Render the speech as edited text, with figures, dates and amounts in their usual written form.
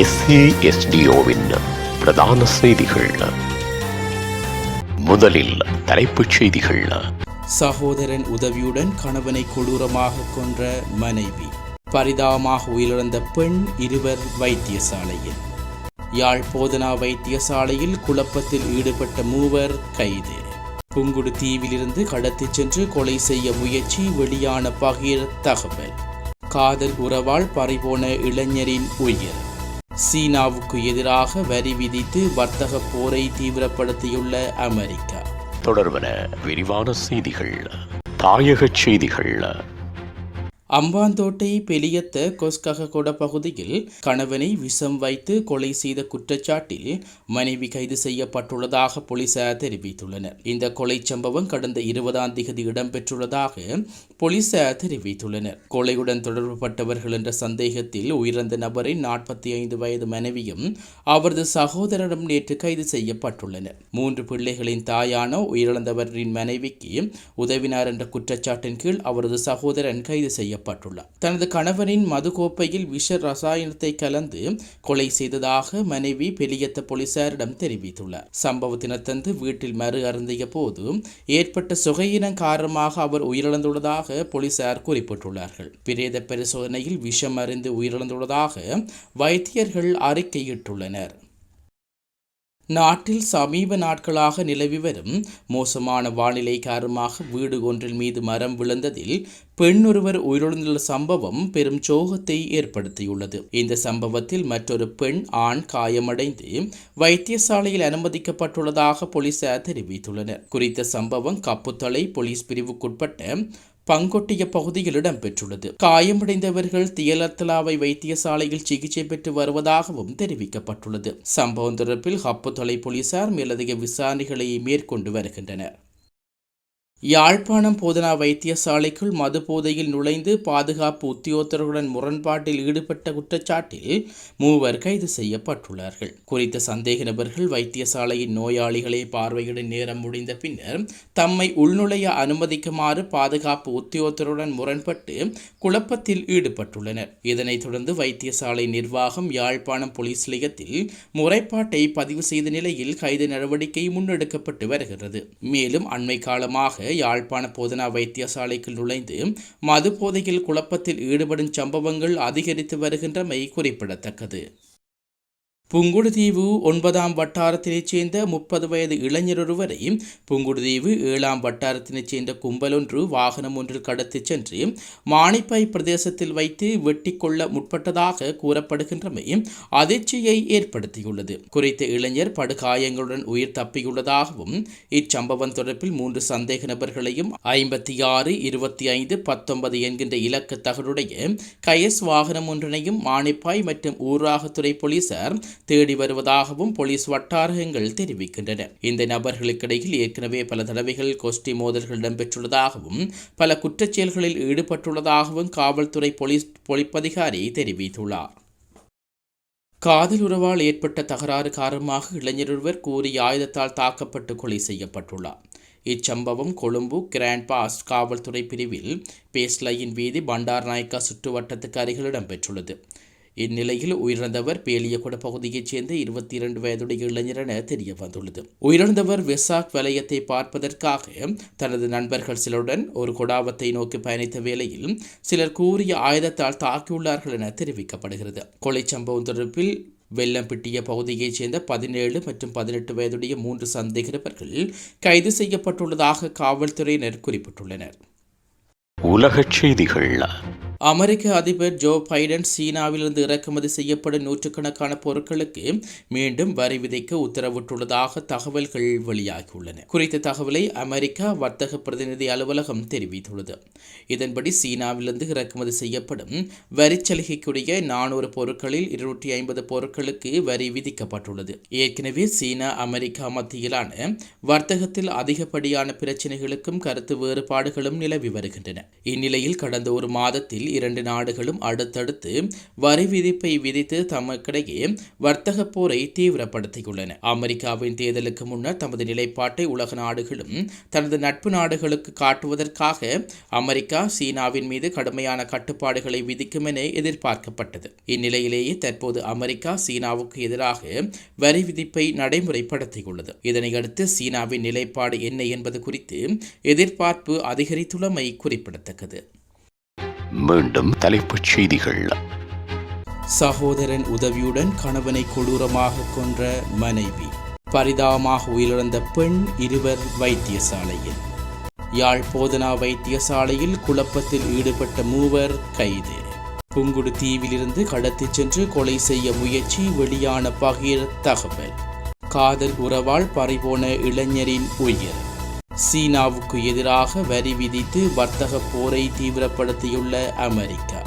SASDOவின் பிரதான செய்திகள். முதலில் தலைப்புச் செய்திகள். சகோதரன் உதவியுடன் கணவனை கொடூரமாக கொன்ற மனைவி, பரிதாபமாக உயிரிழந்த பெண், இருவர் வைத்தியசாலையில். யாழ் போதனா வைத்தியசாலையில் குழப்பத்தில் ஈடுபட்ட மூவர் கைது. புங்குடு தீவிலிருந்து கடத்திச் சென்று கொலை செய்ய முயற்சி, வெளியான பகீர் தகவல். காதல் உறவால் பறிபோன இளைஞரின் உயிர். சீனாவுக்கு எதிராக வரி விதித்து வர்த்தக போரை தீவிரப்படுத்தியுள்ள அமெரிக்கா. தொடர்பன விரிவான செய்திகள். தாயகச் செய்திகள். அம்பாந்தோட்டை பெலியத்த கொஸ்ககொட பகுதியில் கணவனை விஷம் வைத்து கொலை செய்த குற்றச்சாட்டில் மனைவி கைது செய்யப்பட்டுள்ளதாக போலீசார் தெரிவித்துள்ளனர். இந்த கொலை சம்பவம் கடந்த 20ஆம் தேதி இடம்பெற்றுள்ளதாக போலீசார் தெரிவித்துள்ளனர். கொலையுடன் தொடர்புபட்டவர்கள் என்ற சந்தேகத்தில் உயிரிழந்த நபரின் 45 வயது மனைவியும் அவரது சகோதரரும் நேற்று கைது செய்யப்பட்டுள்ளனர். 3 பிள்ளைகளின் தாயான உயிரிழந்தவரின் மனைவிக்கு உதவினார் என்ற குற்றச்சாட்டின் கீழ் அவரது சகோதரன் கைது செய்ய தனது கணவனின் மது கோப்பையில் விஷ ரசாயனத்தை கலந்து கொலை செய்ததாக மனைவி பெலியத்த போலீசாரிடம் தெரிவித்துள்ளார். சம்பவ தினத்தன்று வீட்டில் மறு அருந்திய போது ஏற்பட்ட சுகையினம் காரணமாக அவர் உயிரிழந்துள்ளதாக போலீசார் குறிப்பிட்டுள்ளார்கள். பிரேத பரிசோதனையில் விஷம் அறிந்து உயிரிழந்துள்ளதாக வைத்தியர்கள் அறிக்கையிட்டுள்ளனர். நாட்டில் சமீப நாட்களாக நிலவி வரும் மோசமான வானிலை காரணமாக வீடு ஒன்றில் மீது மரம் விழுந்ததில் பெண் ஒருவர் உயிரிழந்துள்ள சம்பவம் பெரும் சோகத்தை ஏற்படுத்தியுள்ளது. இந்த சம்பவத்தில் மற்றொரு பெண், ஆண் காயமடைந்து வைத்தியசாலையில் அனுமதிக்கப்பட்டுள்ளதாக போலீசார் தெரிவித்துள்ளனர். குறித்த சம்பவம் கப்புத்தளை போலீஸ் பிரிவுக்குட்பட்ட பங்கொட்டிய பகுதியில் இடம்பெற்றுள்ளது. காயமடைந்தவர்கள் தியலத்தலாவை வைத்தியசாலையில் சிகிச்சை பெற்று வருவதாகவும் தெரிவிக்கப்பட்டுள்ளது. சம்பவம் தொடர்பில் கப்புத்தளை போலீசார் மேலதிக விசாரணைகளை மேற்கொண்டு வருகின்றனர். யாழ்ப்பாணம் போதனா வைத்தியசாலைக்குள் மது போதையில் நுழைந்து பாதுகாப்பு உத்தியோகத்தர்களுடன் முரண்பாட்டில் ஈடுபட்ட குற்றச்சாட்டில் மூவர் கைது செய்யப்பட்டுள்ளார்கள். குறித்த சந்தேக நபர்கள் வைத்தியசாலையின் நோயாளிகளை பார்வையிட நேரம் முடிந்த பின்னர் தம்மை உள்நுழைய அனுமதிக்குமாறு பாதுகாப்பு உத்தியோகத்தருடன் முரண்பட்டு குழப்பத்தில் ஈடுபட்டுள்ளனர். இதனைத் தொடர்ந்து வைத்தியசாலை நிர்வாகம் யாழ்ப்பாணம் போலீஸ் நிலையத்தில் முறைப்பாட்டை பதிவு செய்த நிலையில் கைது நடவடிக்கை முன்னெடுக்கப்பட்டு வருகிறது. மேலும் அண்மை காலமாக யாழ்ப்பாண போதனா வைத்தியசாலைக்குள் நுழைந்து மது போதையில் குழப்பத்தில் ஈடுபடும் சம்பவங்கள் அதிகரித்து வருகின்றமை குறிப்பிடத்தக்கது. புங்குடுதீவு 9ஆம் வட்டாரத்தினைச் சேர்ந்த 30 வயது இளைஞரொருவரை புங்குடுதீவு 7ஆம் வட்டாரத்தினைச் சேர்ந்த கும்பலொன்று வாகனம் ஒன்றில் கடத்திச் சென்று மானிப்பாய் பிரதேசத்தில் வைத்து வெட்டி கொள்ள முற்பட்டதாக கூறப்படுகின்றமை அதிர்ச்சியை ஏற்படுத்தியுள்ளது. குறித்த இளைஞர் படுகாயங்களுடன் உயிர் தப்பியுள்ளதாகவும் இச்சம்பவம் தொடர்பில் 3 சந்தேக நபர்களையும் 56, 25, 19 என்கின்ற இலக்க தகடுடைய கயஸ் வாகனம் ஒன்றினையும் மானிப்பாய் மற்றும் ஊராகத்துறை போலீசார் தேடி வருவதாகவும் போலீஸ் வட்டாரங்கள் தெரிவிக்கின்றன. இந்த நபர்களுக்கிடையில் ஏற்கனவே பல தடவைகள் கோஷ்டி மோதல்கள் இடம்பெற்றுள்ளதாகவும் பல குற்றச்செயல்களில் ஈடுபட்டுள்ளதாகவும் காவல்துறை போலீஸ் பொலிப்பதிகாரி தெரிவித்துள்ளார். காதல் உறவால் ஏற்பட்ட தகராறு காரணமாக இளைஞரொருவர் கூறிய ஆயுதத்தால் தாக்கப்பட்டு கொலை செய்யப்பட்டுள்ளார். இச்சம்பவம் கொழும்பு கிராண்ட் பாஸ் காவல்துறை பிரிவில் பேஸ்லையின் வீதி பண்டார்நாயக்கா சுற்றுவட்டத்துக்கு அருகில் இடம்பெற்றுள்ளது. இந்நிலையில் உயிரிழந்தவர் பேலியகொட பகுதியைச் சேர்ந்த 22 வயதுடைய இளைஞர் என தெரிய வந்துள்ளது. உயிரிழந்தவர் வெசாக் வலயத்தை பார்ப்பதற்காக தனது நண்பர்கள் சிலருடன் ஒரு கொடாவத்தை நோக்கி பயணித்த வேளையில் சிலர் கூறிய ஆயுதத்தால் தாக்கியுள்ளார்கள் என தெரிவிக்கப்படுகிறது. கொலை சம்பவம் தொடர்பில் வெள்ளம்பிட்டிய பகுதியைச் சேர்ந்த 17 மற்றும் 18 வயதுடைய 3 சந்தேக நபர்கள் கைது செய்யப்பட்டுள்ளதாக காவல்துறையினர் குறிப்பிட்டுள்ளனர். உலகச் செய்திகள். அமெரிக்க அதிபர் ஜோ பைடன் சீனாவிலிருந்து இறக்குமதி செய்யப்படும் நூற்றுக்கணக்கான பொருட்களுக்கு மீண்டும் வரி விதிக்க உத்தரவிட்டுள்ளதாக தகவல்கள் வெளியாகியுள்ளன. குறித்த தகவலை அமெரிக்கா வர்த்தக பிரதிநிதி அலுவலகம் தெரிவித்துள்ளது. இதன்படி சீனாவிலிருந்து இறக்குமதி செய்யப்படும் வரிச்சலுகைக்குரிய 400 பொருட்களில் 250 பொருட்களுக்கு வரி விதிக்கப்பட்டுள்ளது. ஏற்கனவே சீனா அமெரிக்கா மத்தியிலான வர்த்தகத்தில் அதிகப்படியான பிரச்சினைகளுக்கும் கருத்து வேறுபாடுகளும் நிலவி வருகின்றன. இந்நிலையில் கடந்த ஒரு மாதத்தில் நிலையில் இரண்டு நாடுகளும் அடுத்தடுத்து வரி விதிப்பை விதித்து தமக்கிடையே வர்த்தக போரை தீவிரப்படுத்தியுள்ளன. அமெரிக்காவின் தேர்தலுக்கு முன்னர் தமது நிலைப்பாட்டை உலக நாடுகளும் தனது நட்பு நாடுகளுக்கு காட்டுவதற்காக அமெரிக்கா சீனாவின் மீது கடுமையான கட்டுப்பாடுகளை விதிக்கும் என எதிர்பார்க்கப்பட்டது. இந்நிலையிலேயே தற்போது அமெரிக்கா சீனாவுக்கு எதிராக வரி விதிப்பை நடைமுறைப்படுத்தியுள்ளது. இதனையடுத்து சீனாவின் நிலைப்பாடு என்ன என்பது குறித்து எதிர்பார்ப்பு அதிகரித்துள்ளமை குறிப்பிடத்தக்கது. மீண்டும் தலைப்புச் செய்திகள். சகோதரன் உதவியுடன் கணவனை கொடூரமாக கொன்ற மனைவி, பரிதாபமாக உயிரிழந்த பெண் இருவர் வைத்தியசாலையில். யாழ் போதனா வைத்தியசாலையில் குழப்பத்தில் ஈடுபட்ட மூவர் கைது. புங்குடு தீவிலிருந்து கடத்திச் சென்று கொலை செய்ய முயற்சி, வெளியான பகீர் தகவல். காதல் உறவால் பறிபோன இளைஞரின் உயிர். சீனாவுக்கு எதிராக வரி விதித்து வர்த்தக போரை தீவிரப்படுத்தியுள்ள அமெரிக்கா.